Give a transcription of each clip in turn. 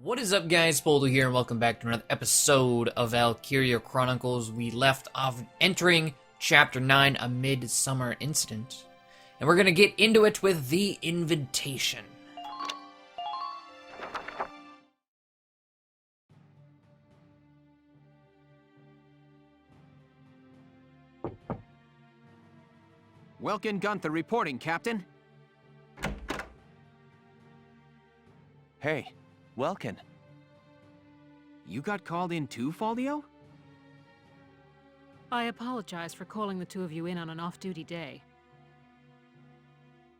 What is up, guys? Poledoo here, and welcome back to another episode of Valkyria Chronicles. We left off entering Chapter 9, A Midsummer Incident. And we're gonna get into it with the invitation. Welkin Gunther reporting, Captain. Hey, Welkin. You got called in too, Faldio? I apologize for calling the two of you in on an off-duty day.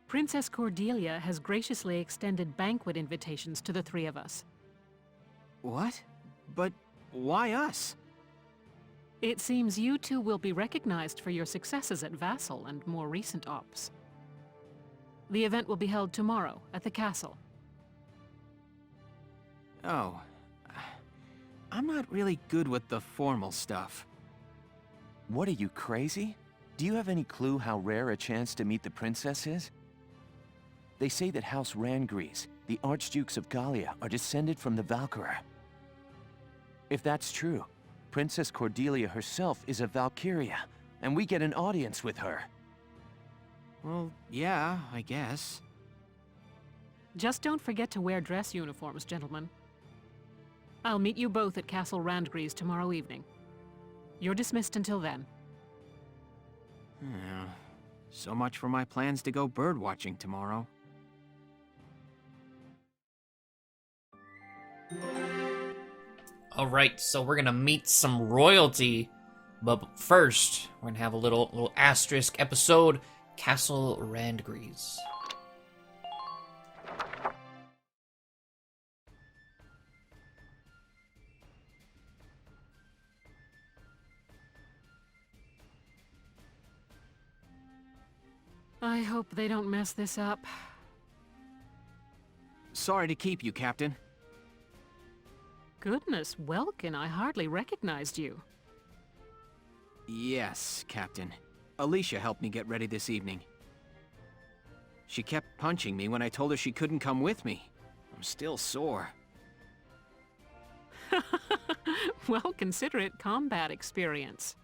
Princess Cordelia has graciously extended banquet invitations to the three of us. What? But why us? It seems you two will be recognized for your successes at Vassal and more recent ops. The event will be held tomorrow at the castle. Oh. I'm not really good with the formal stuff. What are you, crazy? Do you have any clue how rare a chance to meet the princess is? They say that House Randgrees, the Archdukes of Gallia, are descended from the Valkyria. If that's true, Princess Cordelia herself is a Valkyria, and we get an audience with her. Well, yeah, I guess. Just don't forget to wear dress uniforms, gentlemen. I'll meet you both at Castle Randgrees tomorrow evening. You're dismissed until then. Yeah. So much for my plans to go birdwatching tomorrow. Alright, so we're gonna meet some royalty. But first, we're gonna have a little asterisk episode. Castle Randgrees. I hope they don't mess this up. Sorry to keep you, Captain. Goodness, Welkin, I hardly recognized you. Yes, Captain. Alicia helped me get ready this evening. She kept punching me when I told her she couldn't come with me. I'm still sore. Well, consider it combat experience.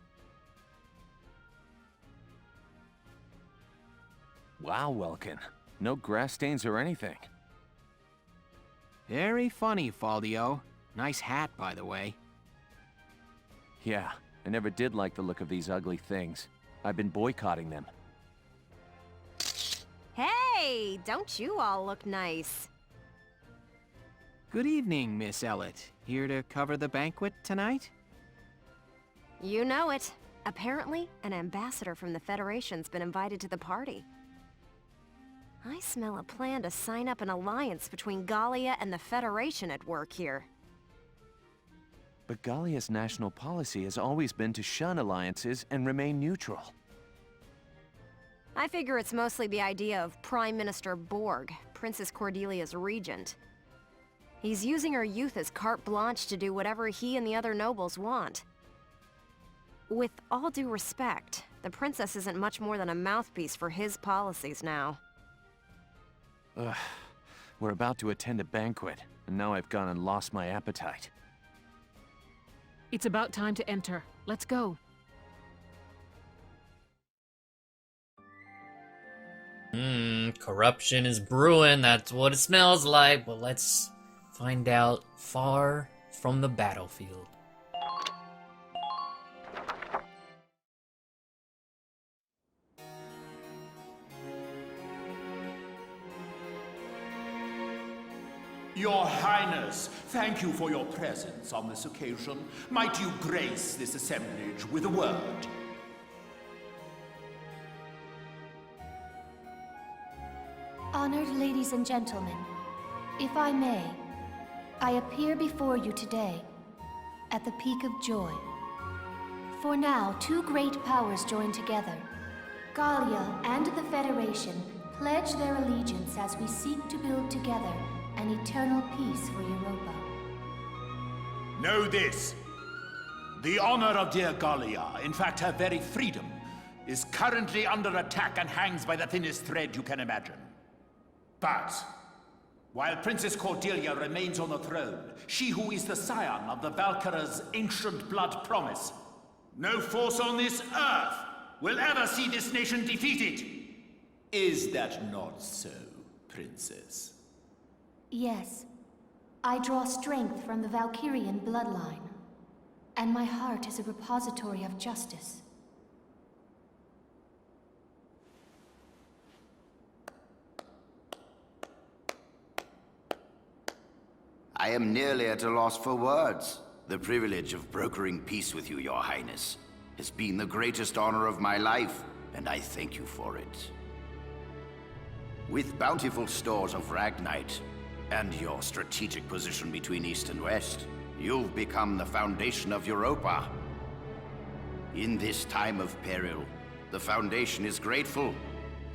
Wow, Welkin. No grass stains or anything. Very funny, Faldio. Nice hat, by the way. Yeah, I never did like the look of these ugly things. I've been boycotting them. Hey, don't you all look nice? Good evening, Miss Ellett. Here to cover the banquet tonight? You know it. Apparently, an ambassador from the Federation's been invited to the party. I smell a plan to sign up an alliance between Gallia and the Federation at work here. But Gallia's national policy has always been to shun alliances and remain neutral. I figure it's mostly the idea of Prime Minister Borg, Princess Cordelia's regent. He's using her youth as carte blanche to do whatever he and the other nobles want. With all due respect, the princess isn't much more than a mouthpiece for his policies now. Ugh. We're about to attend a banquet, and now I've gone and lost my appetite. It's about time to enter. Let's go. Corruption is brewing, that's what it smells like, but let's find out far from the battlefield. Your Highness, thank you for your presence on this occasion. Might you grace this assemblage with a word? Honored ladies and gentlemen, if I may, I appear before you today at the peak of joy. For now, two great powers join together. Gallia and the Federation pledge their allegiance as we seek to build together an eternal peace for Europa. Know this. The honor of dear Gallia, in fact her very freedom, is currently under attack and hangs by the thinnest thread you can imagine. But While Princess Cordelia remains on the throne, she who is the scion of the Valkyria's ancient blood promise, no force on this earth will ever see this nation defeated. Is that not so, Princess? Yes. I draw strength from the Valkyrian bloodline, and my heart is a repository of justice. I am nearly at a loss for words. The privilege of brokering peace with you, Your Highness, has been the greatest honor of my life, and I thank you for it. With bountiful stores of Ragnite, and your strategic position between East and West, you've become the foundation of Europa. In this time of peril, the Foundation is grateful,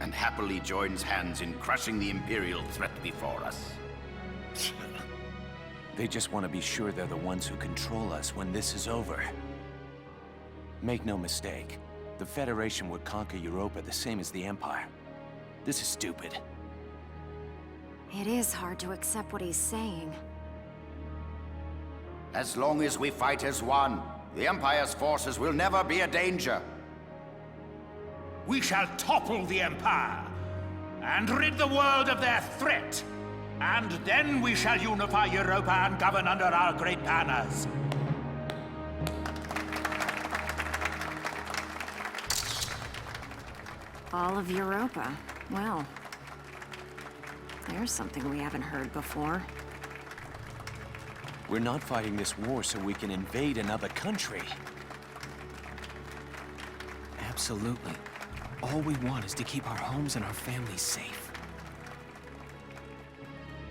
and happily joins hands in crushing the Imperial threat before us. They just want to be sure they're the ones who control us when this is over. Make no mistake, the Federation would conquer Europa the same as the Empire. This is stupid. It is hard to accept what he's saying. As long as we fight as one, the Empire's forces will never be a danger. We shall topple the Empire, and rid the world of their threat. And then we shall unify Europa and govern under our great banners. All of Europa. Well, there's something we haven't heard before. We're not fighting this war so we can invade another country. Absolutely. All we want is to keep our homes and our families safe.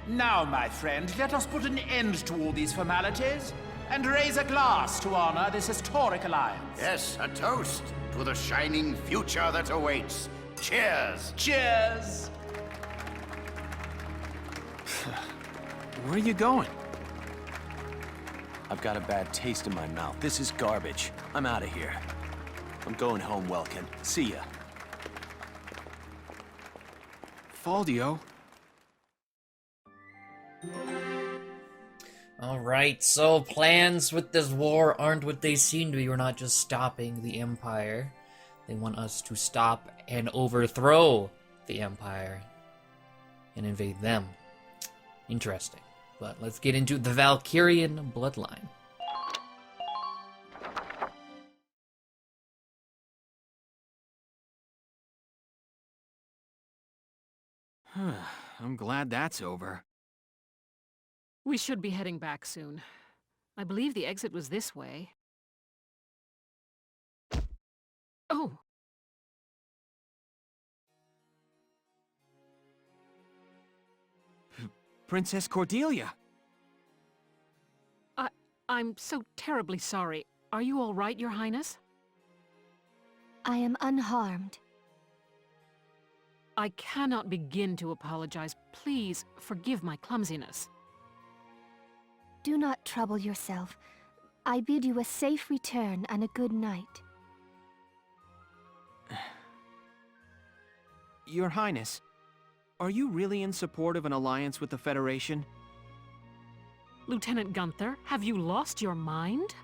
Now, my friend, let us put an end to all these formalities and raise a glass to honor this historic alliance. Yes, a toast to the shining future that awaits. Cheers! Cheers! Where are you going? I've got a bad taste in my mouth. This is garbage. I'm out of here. I'm going home, Welkin. See ya. Faldio? Alright, so plans with this war aren't what they seem to be. We're not just stopping the Empire. They want us to stop and overthrow the Empire and invade them. Interesting. But let's get into the Valkyrian bloodline. I'm glad that's over. We should be heading back soon. I believe the exit was this way. Oh! Princess Cordelia! I'm so terribly sorry. Are you all right, Your Highness? I am unharmed. I cannot begin to apologize. Please forgive my clumsiness. Do not trouble yourself. I bid you a safe return and a good night. Your Highness, are you really in support of an alliance with the Federation? Lieutenant Gunther, have you lost your mind?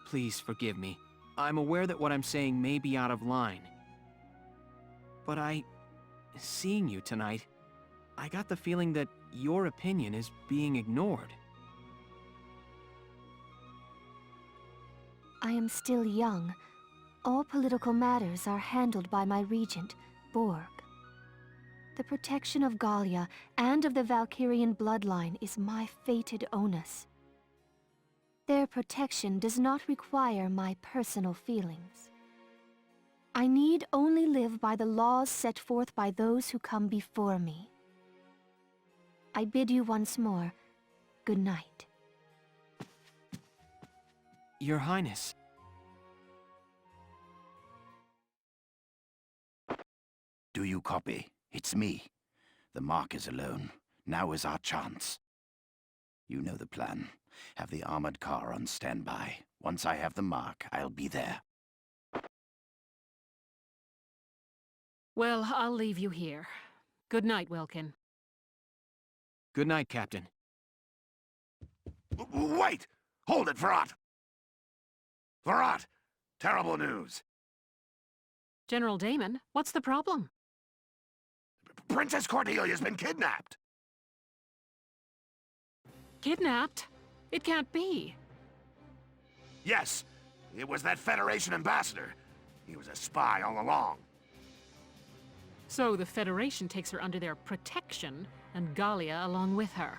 Please forgive me. I'm aware that what I'm saying may be out of line. But seeing you tonight, I got the feeling that your opinion is being ignored. I am still young. All political matters are handled by my regent, Borg. The protection of Gallia and of the Valkyrian bloodline is my fated onus. Their protection does not require my personal feelings. I need only live by the laws set forth by those who come before me. I bid you once more, good night. Your Highness. Do you copy? It's me. The Mark is alone. Now is our chance. You know the plan. Have the armored car on standby. Once I have the Mark, I'll be there. Well, I'll leave you here. Good night, Welkin. Good night, Captain. Wait! Hold it, Verrat! Verrat! Terrible news. General Damon, what's the problem? Princess Cordelia's been kidnapped! Kidnapped? It can't be. Yes, it was that Federation ambassador. He was a spy all along. So the Federation takes her under their protection, and Gallia along with her.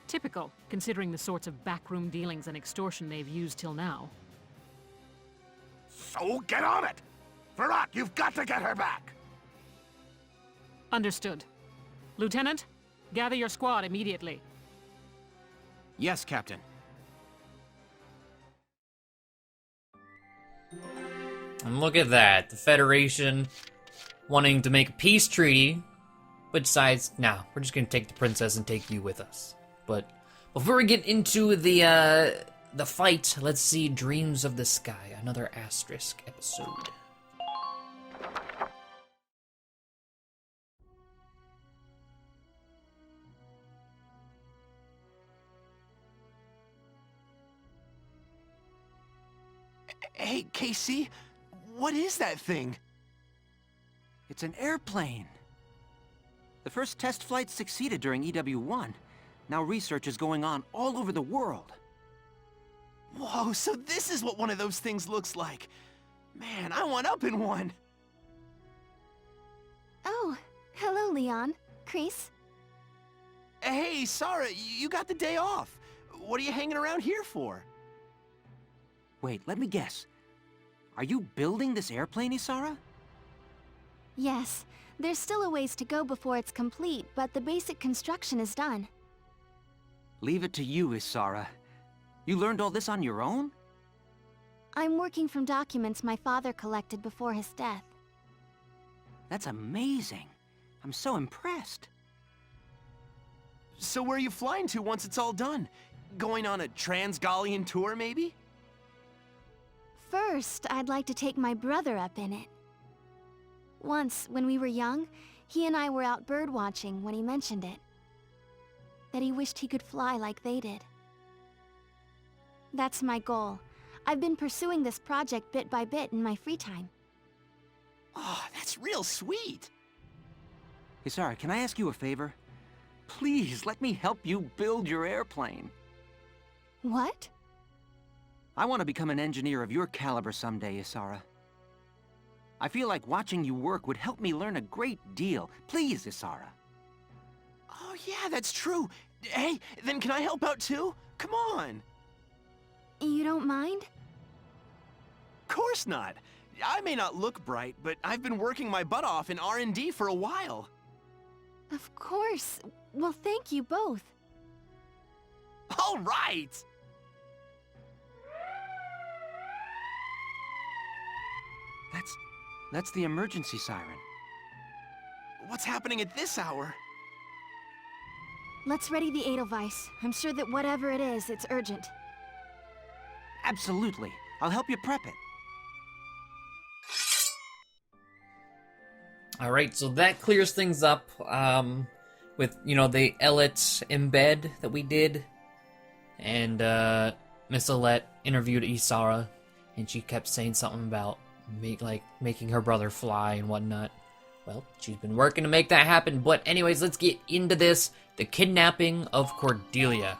Typical, considering the sorts of backroom dealings and extortion they've used till now. So get on it! Verrat, you've got to get her back! Understood. Lieutenant, gather your squad immediately. Yes, Captain. And look at that. The Federation wanting to make a peace treaty, but decides, nah, we're just gonna take the princess and take you with us. But before we get into the fight, let's see Dreams of the Sky, another asterisk episode. Hey, Casey, what is that thing? It's an airplane. The first test flight succeeded during EW1. Now research is going on all over the world. Whoa, so this is what one of those things looks like. Man, I want up in one. Oh, hello, Leon. Kreese. Hey, Sarah, you got the day off. What are you hanging around here for? Wait, let me guess. Are you building this airplane, Isara? Yes, there's still a ways to go before it's complete, but the basic construction is done. Leave it to you, Isara. You learned all this on your own? I'm working from documents my father collected before his death. That's amazing. I'm so impressed. So where are you flying to once it's all done? Going on a Trans-Gallian tour, maybe? First, I'd like to take my brother up in it. Once, when we were young, he and I were out birdwatching when he mentioned it. That he wished he could fly like they did. That's my goal. I've been pursuing this project bit by bit in my free time. Oh, that's real sweet. Isara, can I ask you a favor? Please, let me help you build your airplane. What? I want to become an engineer of your caliber someday, Isara. I feel like watching you work would help me learn a great deal. Please, Isara. Oh, yeah, that's true. Hey, then can I help out too? Come on. You don't mind? Course not. I may not look bright, but I've been working my butt off in R&D for a while. Of course. Well, thank you both. All right! That's the emergency siren. What's happening at this hour? Let's ready the Edelweiss. I'm sure that whatever it is, it's urgent. Absolutely. I'll help you prep it. Alright, so that clears things up, with, the Ellet embed that we did, and, Miss Alette interviewed Isara, and she kept saying something about, making her brother fly and whatnot. Well, she's been working to make that happen, but anyways, let's get into this, the kidnapping of Cordelia.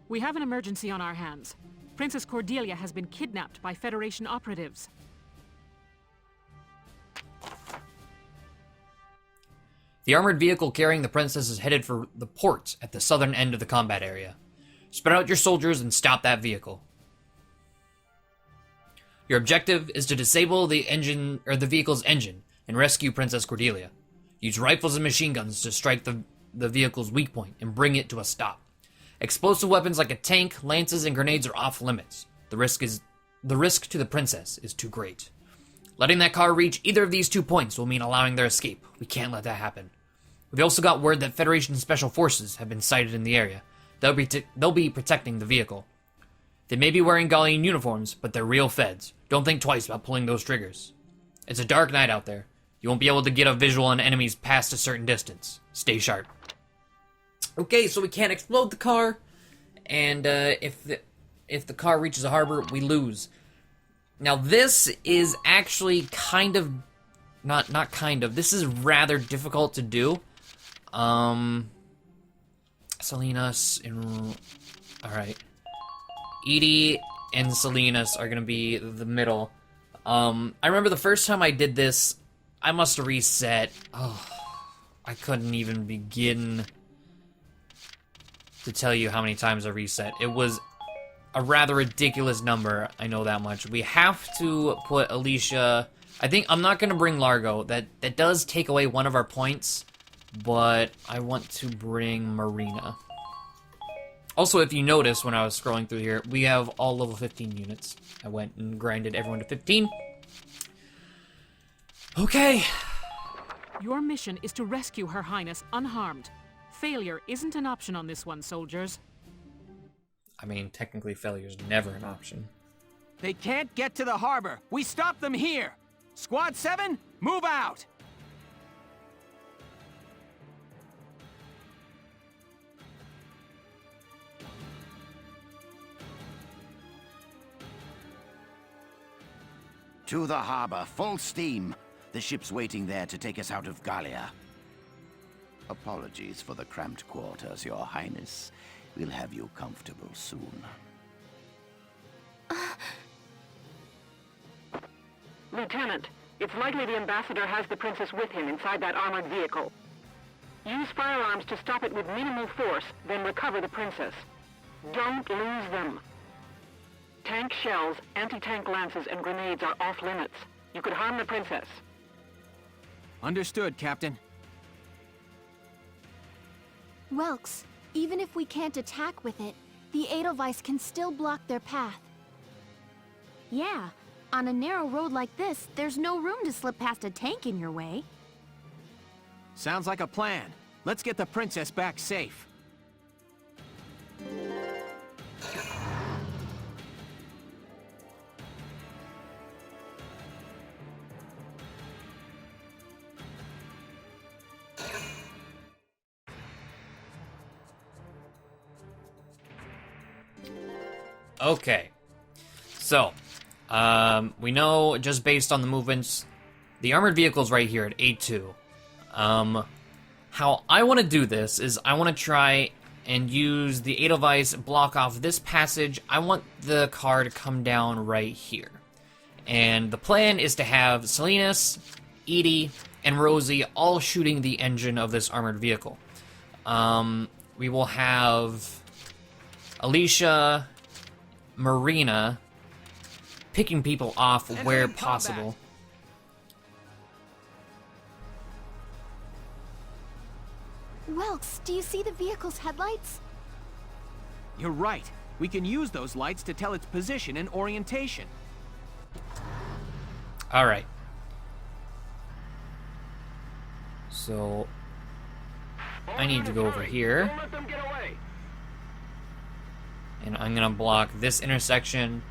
We have an emergency on our hands. Princess Cordelia has been kidnapped by Federation operatives. The armored vehicle carrying the princess is headed for the port at the southern end of the combat area. Spread out your soldiers and stop that vehicle. Your objective is to disable the vehicle's engine and rescue Princess Cordelia. Use rifles and machine guns to strike the vehicle's weak point and bring it to a stop. Explosive weapons like a tank, lances, and grenades are off limits. The risk to the princess is too great. Letting that car reach either of these 2 points will mean allowing their escape. We can't let that happen. We've also got word that Federation Special Forces have been sighted in the area. They'll be protecting the vehicle. They may be wearing Gallian uniforms, but they're real feds. Don't think twice about pulling those triggers. It's a dark night out there. You won't be able to get a visual on enemies past a certain distance. Stay sharp. Okay, so we can't explode the car, and if the car reaches a harbor, we lose. Now this is actually kind of, not kind of, this is rather difficult to do. Salinas and, alright. Edie and Salinas are gonna be the middle. I remember the first time I did this, I must have reset. Oh, I couldn't even begin to tell you how many times I reset. It was a rather ridiculous number, I know that much. We have to put Alicia... I think I'm not gonna bring Largo. That does take away one of our points, but I want to bring Marina. Also, if you notice when I was scrolling through here, we have all level 15 units. I went and grinded everyone to 15. Okay. Your mission is to rescue Her Highness unharmed. Failure isn't an option on this one, soldiers. I mean, technically failure's never an option. They can't get to the harbor. We stop them here. Squad 7, move out. To the harbor, full steam. The ship's waiting there to take us out of Gallia. Apologies for the cramped quarters, Your Highness. We'll have you comfortable soon. Lieutenant, it's likely the ambassador has the princess with him inside that armored vehicle. Use firearms to stop it with minimal force, then recover the princess. Don't lose them. Tank shells, anti-tank lances, and grenades are off limits. You could harm the princess. Understood, Captain. Welks, even if we can't attack with it, the Edelweiss can still block their path. Yeah, on a narrow road like this, there's no room to slip past a tank in your way. Sounds like a plan. Let's get the princess back safe. Okay, so, we know just based on the movements, the armored vehicle's right here at A2. How I want to do this is I want to try and use the Edelweiss, block off this passage. I want the car to come down right here. And the plan is to have Salinas, Edie, and Rosie all shooting the engine of this armored vehicle. We will have Alicia, Marina picking people off where possible. Welks, do you see the vehicle's headlights? You're right. We can use those lights to tell its position and orientation. Alright. So, I need to go over here. Don't let them get away. And I'm gonna block this intersection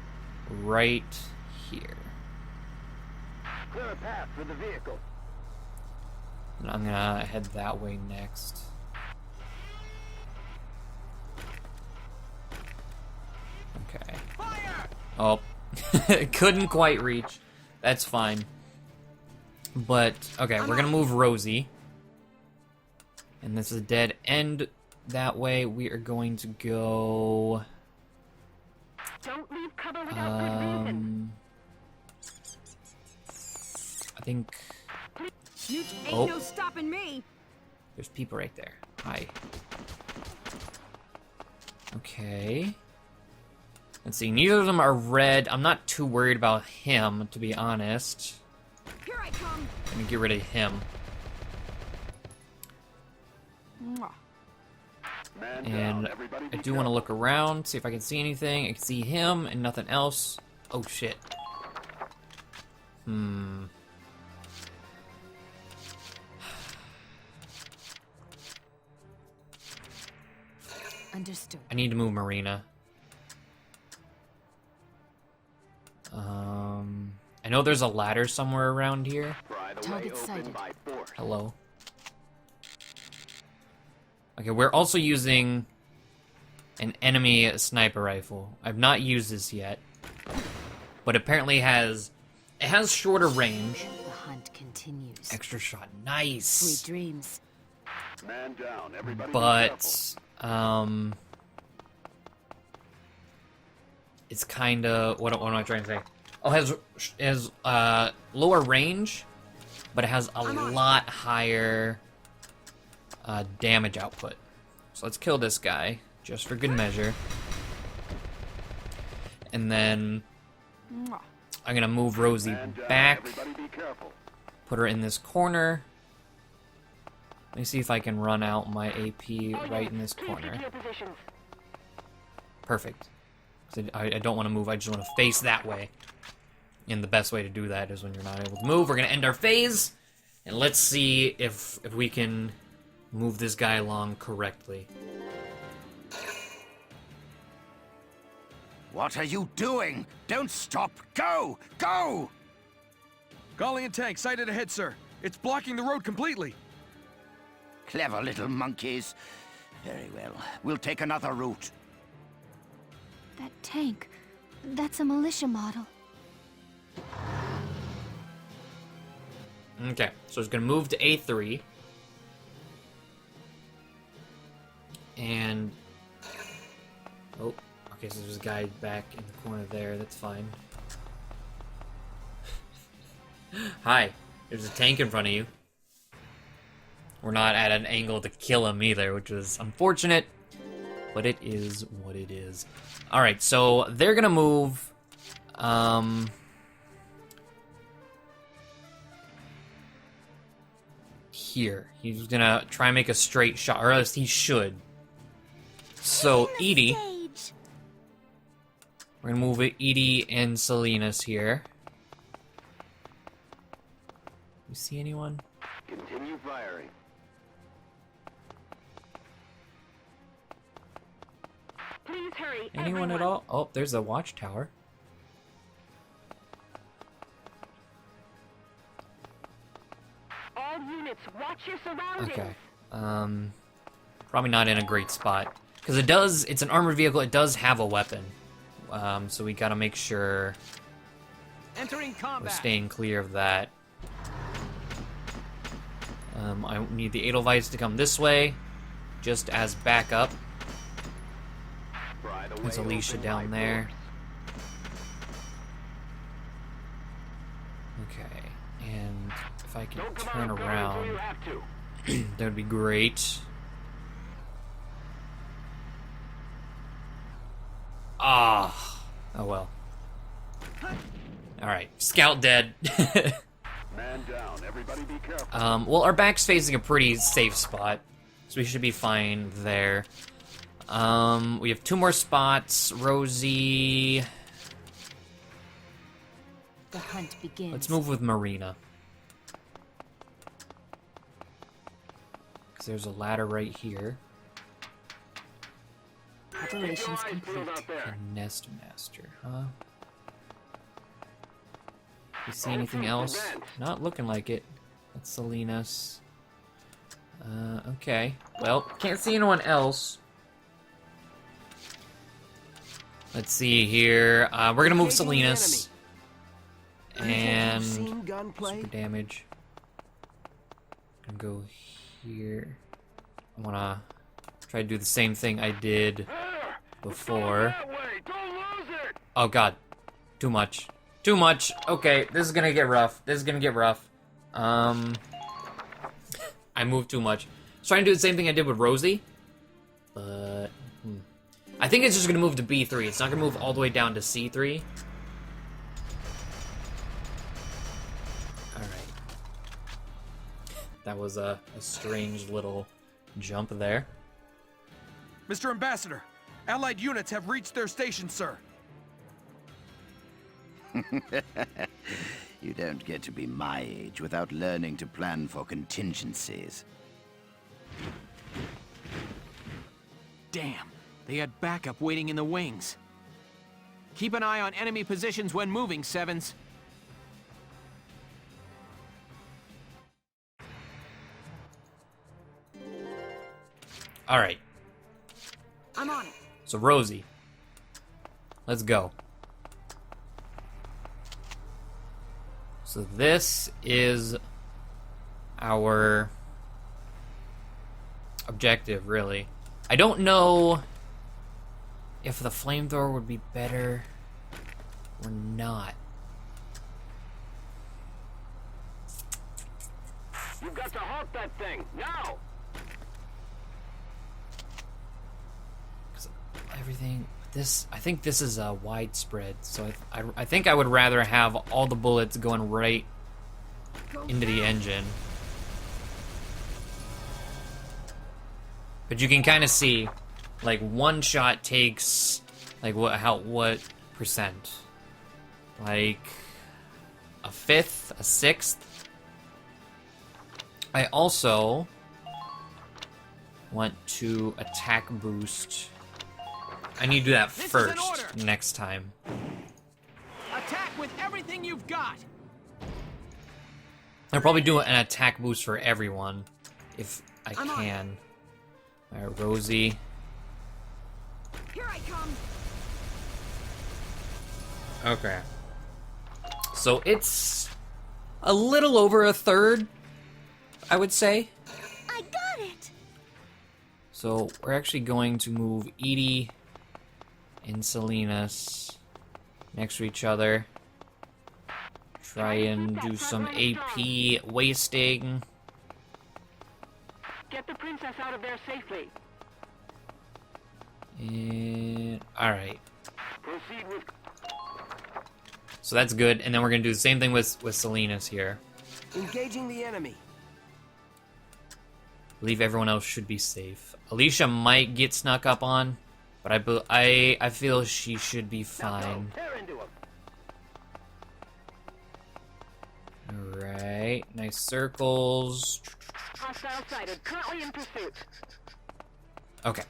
right here. Clear a path for the vehicle. And I'm gonna head that way next. Okay. Fire! Oh, couldn't quite reach. That's fine. But, okay, we're gonna move Rosie. And this is a dead end. That way, we are going to go... Don't leave cover without good reason. I think... You ain't Oh. no stopping me. There's people right there. Hi. Okay. Let's see, neither of them are red. I'm not too worried about him, to be honest. Here I come. Let me get rid of him. And I do want to look around, see if I can see anything. I can see him and nothing else. Oh, shit. Understood. I need to move Marina. I know there's a ladder somewhere around here. Target sighted. Hello. Okay, we're also using an enemy sniper rifle. I've not used this yet, but apparently it has shorter range. The hunt continues. Extra shot, nice. Sweet dreams. Man down, everybody. But it's kind of what am I trying to say? Oh, it has lower range, but it has a lot higher damage output. So let's kill this guy just for good measure, and then I'm gonna move Rosie back, put her in this corner. Let me see if I can run out my AP right in this corner. Perfect. I don't want to move, I just want to face that way. And the best way to do that is when you're not able to move. We're going to end our phase, and let's see if we can move this guy along correctly. What are you doing? Don't stop! Go! Go! Gallian tank sighted ahead, sir. It's blocking the road completely. Clever little monkeys. Very well. We'll take another route. That tank, that's a militia model. Okay, so it's going to move to A3. And... oh, okay, so there's a guy back in the corner there. That's fine. Hi, there's a tank in front of you. We're not at an angle to kill him either, which is unfortunate, but it is what it is. Alright, so they're gonna move, here. He's gonna try and make a straight shot, or else he should. So, Edie, we're gonna move Edie and Salinas here. You see anyone? Continue firing. Please hurry, Anyone everyone. at all? Oh, there's a watchtower. All units, watch your surroundings. Okay. Probably not in a great spot. Because it's an armored vehicle, it does have a weapon. So we gotta make sure Entering we're combat. staying clear of that. I need the Edelweiss to come this way, just as backup. There's Alicia down there. Okay, and if I can turn around, that would be great. Ah, oh well. Alright, Scout dead. Man down, everybody be careful. Well, our back's facing a pretty safe spot, so we should be fine there. We have 2 more spots. Rosie. The hunt begins. Let's move with Marina. Because there's a ladder right here. Operations complete. A nest master, huh? You see anything else? Not looking like it. That's Salinas. Okay. Well, can't see anyone else. Let's see here. We're gonna move Salinas. And super damage. Gonna go here. I wanna try to do the same thing I did before. Oh god. Too much. Too much. Okay, this is gonna get rough. This is gonna get rough. I moved too much. I was trying to do the same thing I did with Rosie. But I think it's just gonna move to B3. It's not gonna move all the way down to C3. Alright. That was a strange little jump there. Mr. Ambassador, Allied units have reached their station, sir. You don't get to be my age without learning to plan for contingencies. Damn, they had backup waiting in the wings. Keep an eye on enemy positions when moving, Sevens. Alright. I'm on it. So, Rosie. Let's go. So this is our objective, really. I don't know if the flamethrower would be better or not. You've got to halt that thing, now! Everything, I think this is a widespread, so I think I would rather have all the bullets going right into the engine. But you can kind of see, like, one shot takes, like, what percent? Like, a fifth, a sixth? I also want to attack boost. I need to do that first next time. Attack with everything you've got. I'll probably do an attack boost for everyone if I can. Alright, Rosie. Here I come. Okay. So it's a little over a third, I would say. I got it. So we're actually going to move Edie and Salinas next to each other. Try and do some AP wasting. Get the princess out of there safely. And alright. Proceed with... So that's good, and then we're gonna do the same thing with Salinas here. Engaging the enemy. Believe everyone else should be safe. Alicia might get snuck up on, but I feel she should be fine. Alright, nice circles. Hostile sighted, currently in pursuit. Okay.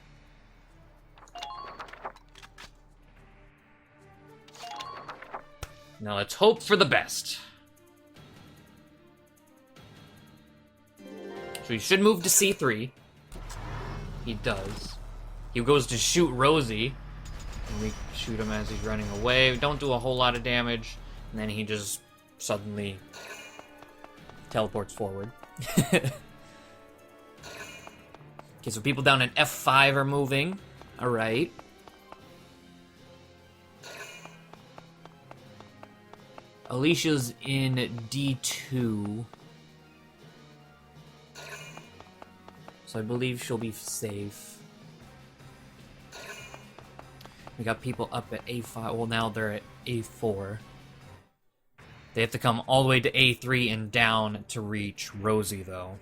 Now let's hope for the best. So he should move to C3. He does. He goes to shoot Rosie. And we shoot him as he's running away. Don't do a whole lot of damage. And then he just suddenly teleports forward. Okay, so people down in F5 are moving. Alright. Alicia's in D2. So I believe she'll be safe. We got people up at A5. Well, now they're at A4. They have to come all the way to A3 and down to reach Rosie, though.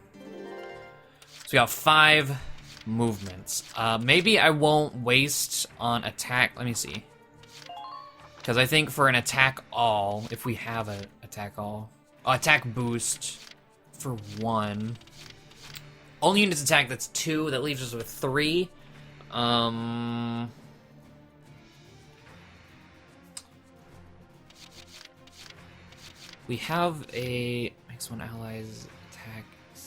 So we got 5 movements. Maybe I won't waste on attack. Let me see. Because I think for an attack all, if we have an attack all, attack boost for 1. Only units attack, that's 2. That leaves us with 3. We have a makes one allies attack,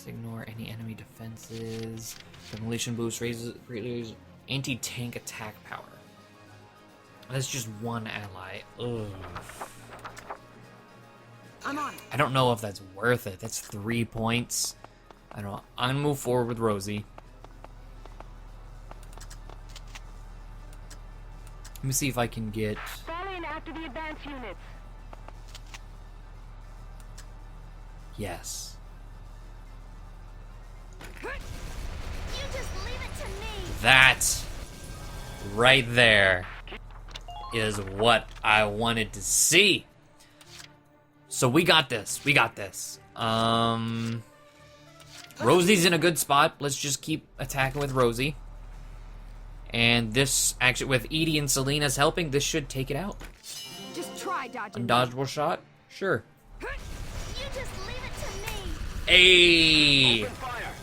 ignore any enemy defenses. Demolition boost raises anti-tank attack power. That's just 1 ally. Ugh. I'm on. I don't know if that's worth it. That's 3 points. I don't know. I'm gonna move forward with Rosie. Let me see if I can get... Fall in after the advance units. Yes. You just leave it to me. That right there is what I wanted to see. So we got this. We got this. Rosie's in a good spot. Let's just keep attacking with Rosie. And this, actually, with Edie and Salinas helping, this should take it out. Just try dodging. Undodgeable shot? Sure. You just leave it to me. Hey! Open fire.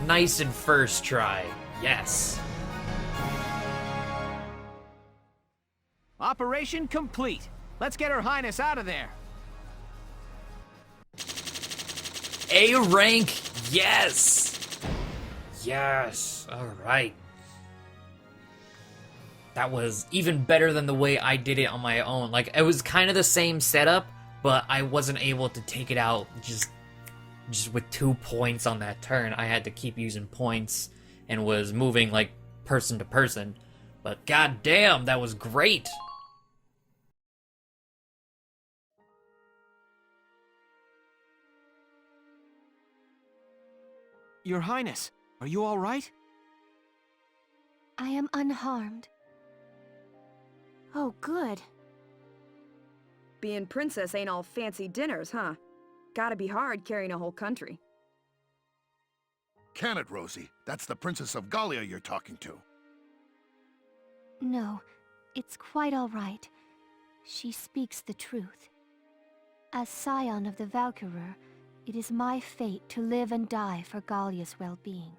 Nice and first try. Yes. Operation complete. Let's get Her Highness out of there. A rank, yes! Yes! Alright. That was even better than the way I did it on my own. Like, it was kind of the same setup, but I wasn't able to take it out just with 2 points on that turn. I had to keep using points and was moving, like, person to person. But goddamn, that was great! Your Highness, are you all right? I am unharmed. Oh, good. Being princess ain't all fancy dinners, huh? Gotta be hard carrying a whole country. Can it, Rosie? That's the Princess of Gallia you're talking to. No, it's quite all right. She speaks the truth. As scion of the Valkyria, it is my fate to live and die for Gallia's well-being.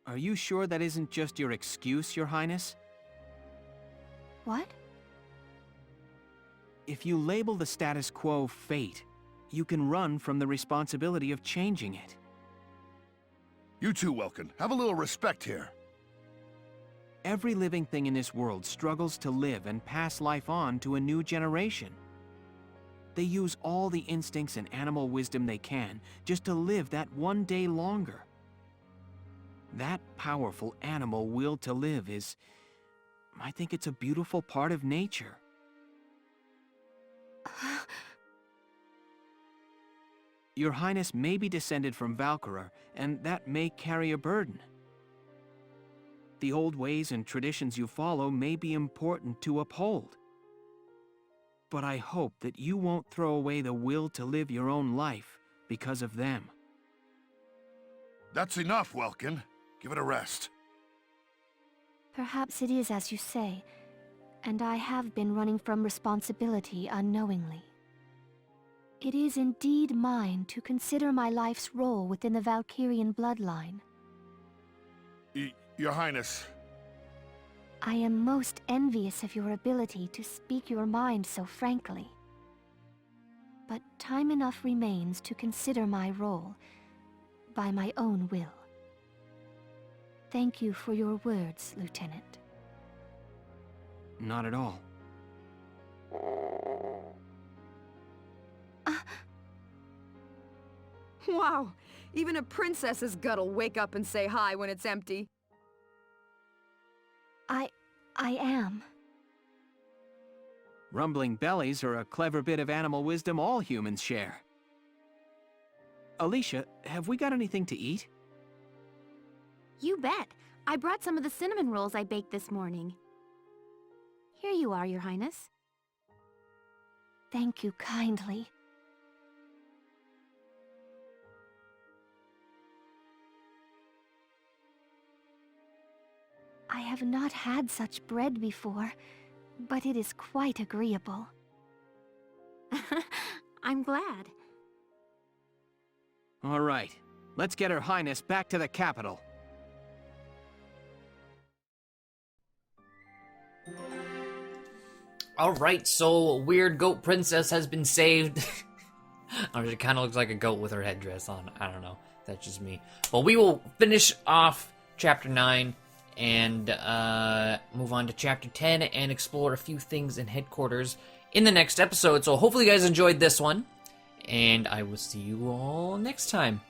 Are you sure that isn't just your excuse, Your Highness? What? If you label the status quo fate, you can run from the responsibility of changing it. You too, Welkin. Have a little respect here. Every living thing in this world struggles to live and pass life on to a new generation. They use all the instincts and animal wisdom they can just to live that one day longer. That powerful animal will to live is... I think it's a beautiful part of nature. Your Highness may be descended from Valkyria, and that may carry a burden. The old ways and traditions you follow may be important to uphold. But I hope that you won't throw away the will to live your own life because of them. That's enough, Welkin. Give it a rest. Perhaps it is as you say, and I have been running from responsibility unknowingly. It is indeed mine to consider my life's role within the Valkyrian bloodline. Your Highness. I am most envious of your ability to speak your mind so frankly. But time enough remains to consider my role, by my own will. Thank you for your words, Lieutenant. Not at all. Wow! Even a princess's gut'll wake up and say hi when it's empty. I am. Rumbling bellies are a clever bit of animal wisdom all humans share. Alicia, have we got anything to eat? You bet. I brought some of the cinnamon rolls I baked this morning. Here you are, Your Highness. Thank you kindly. I have not had such bread before, but it is quite agreeable. I'm glad. All right, let's get Her Highness back to the capital. Alright, so Weird Goat Princess has been saved. Or she kind of looks like a goat with her headdress on. I don't know. That's just me. But we will finish off Chapter 9 and move on to Chapter 10 and explore a few things in Headquarters in the next episode. So hopefully you guys enjoyed this one. And I will see you all next time.